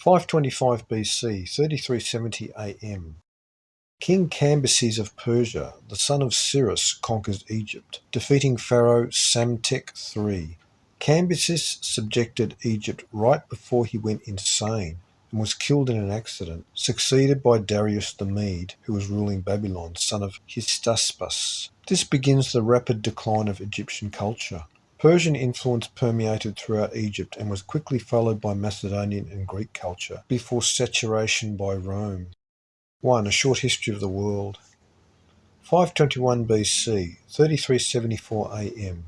525 BC, 3370 AM. King Cambyses of Persia, the son of Cyrus, conquers Egypt, defeating Pharaoh Psamtik III. Cambyses subjected Egypt right before he went insane and was killed in an accident, succeeded by Darius the Mede, who was ruling Babylon, son of Hystaspes. This begins the rapid decline of Egyptian culture. Persian influence permeated throughout Egypt and was quickly followed by Macedonian and Greek culture, before saturation by Rome. 1. A short history of the world. 521 BC, 3374 AM.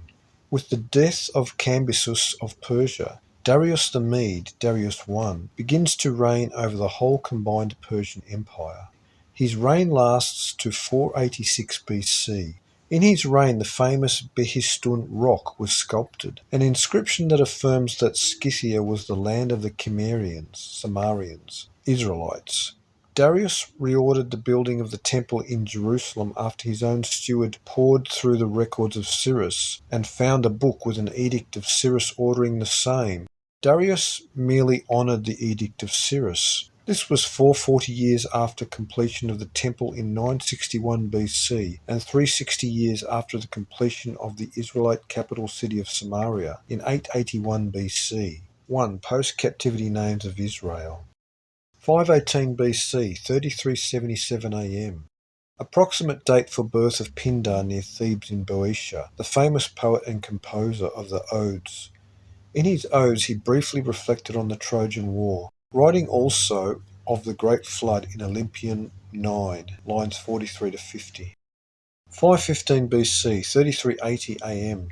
With the death of Cambyses of Persia, Darius the Mede, Darius I, begins to reign over the whole combined Persian Empire. His reign lasts to 486 BC. In his reign, the famous Behistun rock was sculpted, an inscription that affirms that Scythia was the land of the Cimmerians, Samarians, Israelites. Darius reordered the building of the temple in Jerusalem after his own steward pored through the records of Cyrus and found a book with an edict of Cyrus ordering the same. Darius merely honoured the edict of Cyrus. This was 440 years after completion of the temple in 961 BC and 360 years after the completion of the Israelite capital city of Samaria in 881 BC. 1. Post-captivity names of Israel. 518 BC, 3377 AM. Approximate date for birth of Pindar near Thebes in Boeotia, the famous poet and composer of the Odes. In his Odes he briefly reflected on the Trojan War, writing also of the Great Flood in Olympian 9, lines 43 to 50. 515 BC, 3380 AM.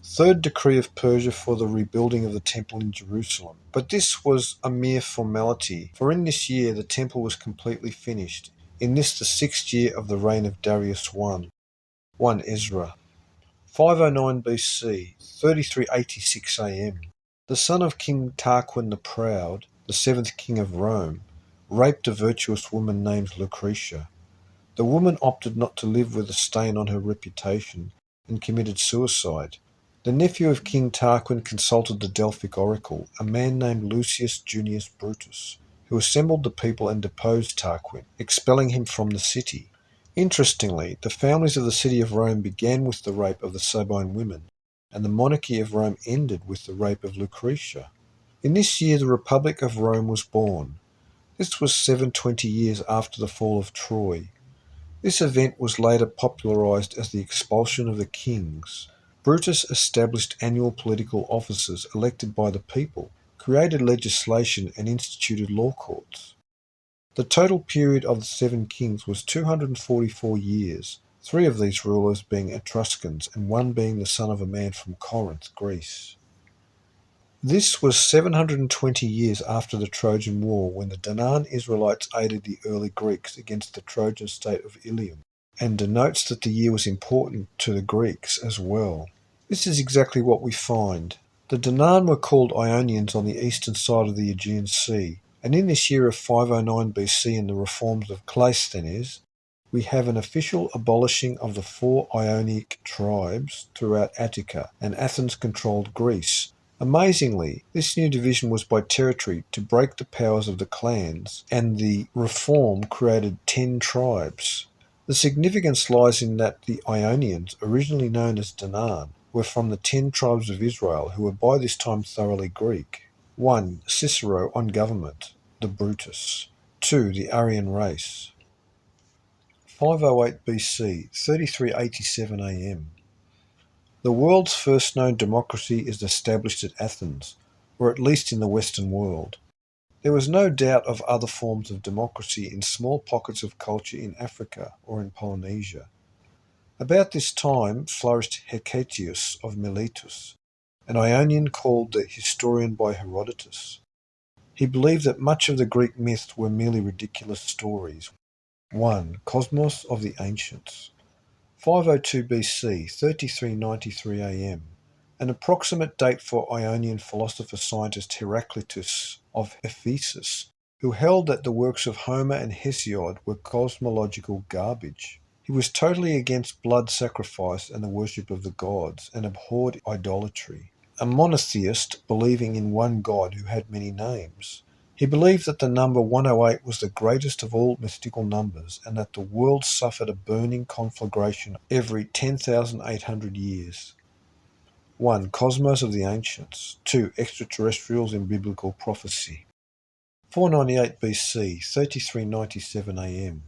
Third decree of Persia for the rebuilding of the temple in Jerusalem. But this was a mere formality, for in this year the temple was completely finished, in this the 6th year of the reign of Darius I. 1 Ezra. 509 BC, 3386 AM. The son of King Tarquin the Proud, the 7th king of Rome, raped a virtuous woman named Lucretia. The woman opted not to live with a stain on her reputation and committed suicide. The nephew of King Tarquin consulted the Delphic oracle, a man named Lucius Junius Brutus, who assembled the people and deposed Tarquin, expelling him from the city. Interestingly, the families of the city of Rome began with the rape of the Sabine women, and the monarchy of Rome ended with the rape of Lucretia. In this year the Republic of Rome was born. This was 720 years after the fall of Troy. This event was later popularized as the expulsion of the kings. Brutus established annual political offices elected by the people, created legislation, and instituted law courts. The total period of the 7 kings was 244 years, 3 of these rulers being Etruscans and 1 being the son of a man from Corinth, Greece. This was 720 years after the Trojan War, when the Danaan Israelites aided the early Greeks against the Trojan state of Ilium, and denotes that the year was important to the Greeks as well. This is exactly what we find. The Danaan were called Ionians on the eastern side of the Aegean Sea, and in this year of 509 BC in the reforms of Cleisthenes, we have an official abolishing of the 4 Ionic tribes throughout Attica and Athens-controlled Greece. Amazingly, this new division was by territory to break the powers of the clans, and the reform created 10 tribes. The significance lies in that the Ionians, originally known as Danaan, were from the 10 tribes of Israel, who were by this time thoroughly Greek. 1. Cicero on government, the Brutus. 2. The Aryan race. 508 BC, 3387 AM. The world's first known democracy is established at Athens, or at least in the Western world. There was no doubt of other forms of democracy in small pockets of culture in Africa or in Polynesia. About this time flourished Hecatius of Miletus, an Ionian called the historian by Herodotus. He believed that much of the Greek myths were merely ridiculous stories. 1. Cosmos of the Ancients. 502 BC, 3393 AM. An approximate date for Ionian philosopher-scientist Heraclitus of Ephesus, who held that the works of Homer and Hesiod were cosmological garbage. He was totally against blood sacrifice and the worship of the gods, and abhorred idolatry. A monotheist, believing in one god who had many names. He believed that the number 108 was the greatest of all mystical numbers and that the world suffered a burning conflagration every 10,800 years. 1. Cosmos of the Ancients. 2. Extraterrestrials in Biblical Prophecy. 498 BC, 3397 AM.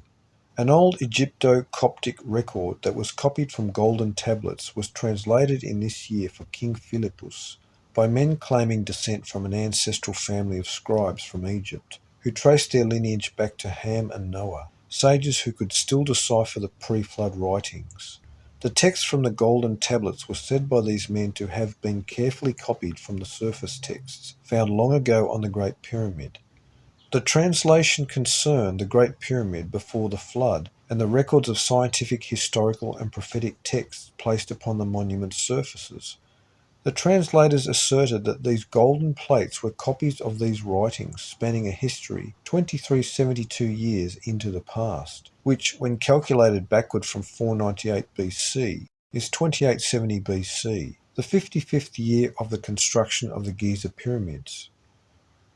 An old Egypto-Coptic record that was copied from golden tablets was translated in this year for King Philippus by men claiming descent from an ancestral family of scribes from Egypt, who traced their lineage back to Ham and Noah, sages who could still decipher the pre-flood writings. The text from the golden tablets was said by these men to have been carefully copied from the surface texts found long ago on the Great Pyramid. The translation concerned the Great Pyramid before the flood and the records of scientific, historical, and prophetic texts placed upon the monument's surfaces. The translators asserted that these golden plates were copies of these writings spanning a history 2372 years into the past, which, when calculated backward from 498 BC, is 2870 BC, the 55th year of the construction of the Giza pyramids.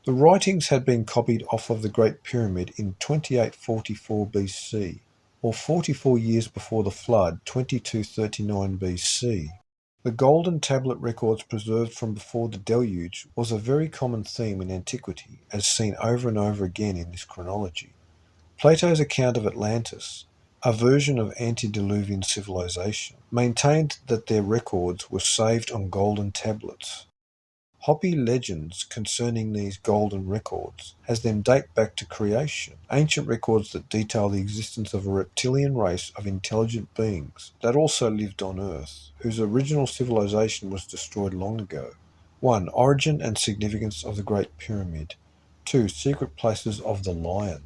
The writings had been copied off of the Great Pyramid in 2844 BC, or 44 years before the flood, 2239 BC. The golden tablet records preserved from before the deluge was a very common theme in antiquity, as seen over and over again in this chronology. Plato's account of Atlantis, a version of antediluvian civilization, maintained that their records were saved on golden tablets. Hopi legends concerning these golden records has them date back to creation, ancient records that detail the existence of a reptilian race of intelligent beings that also lived on Earth, whose original civilization was destroyed long ago. 1. Origin and significance of the Great Pyramid. 2. Secret places of the lion.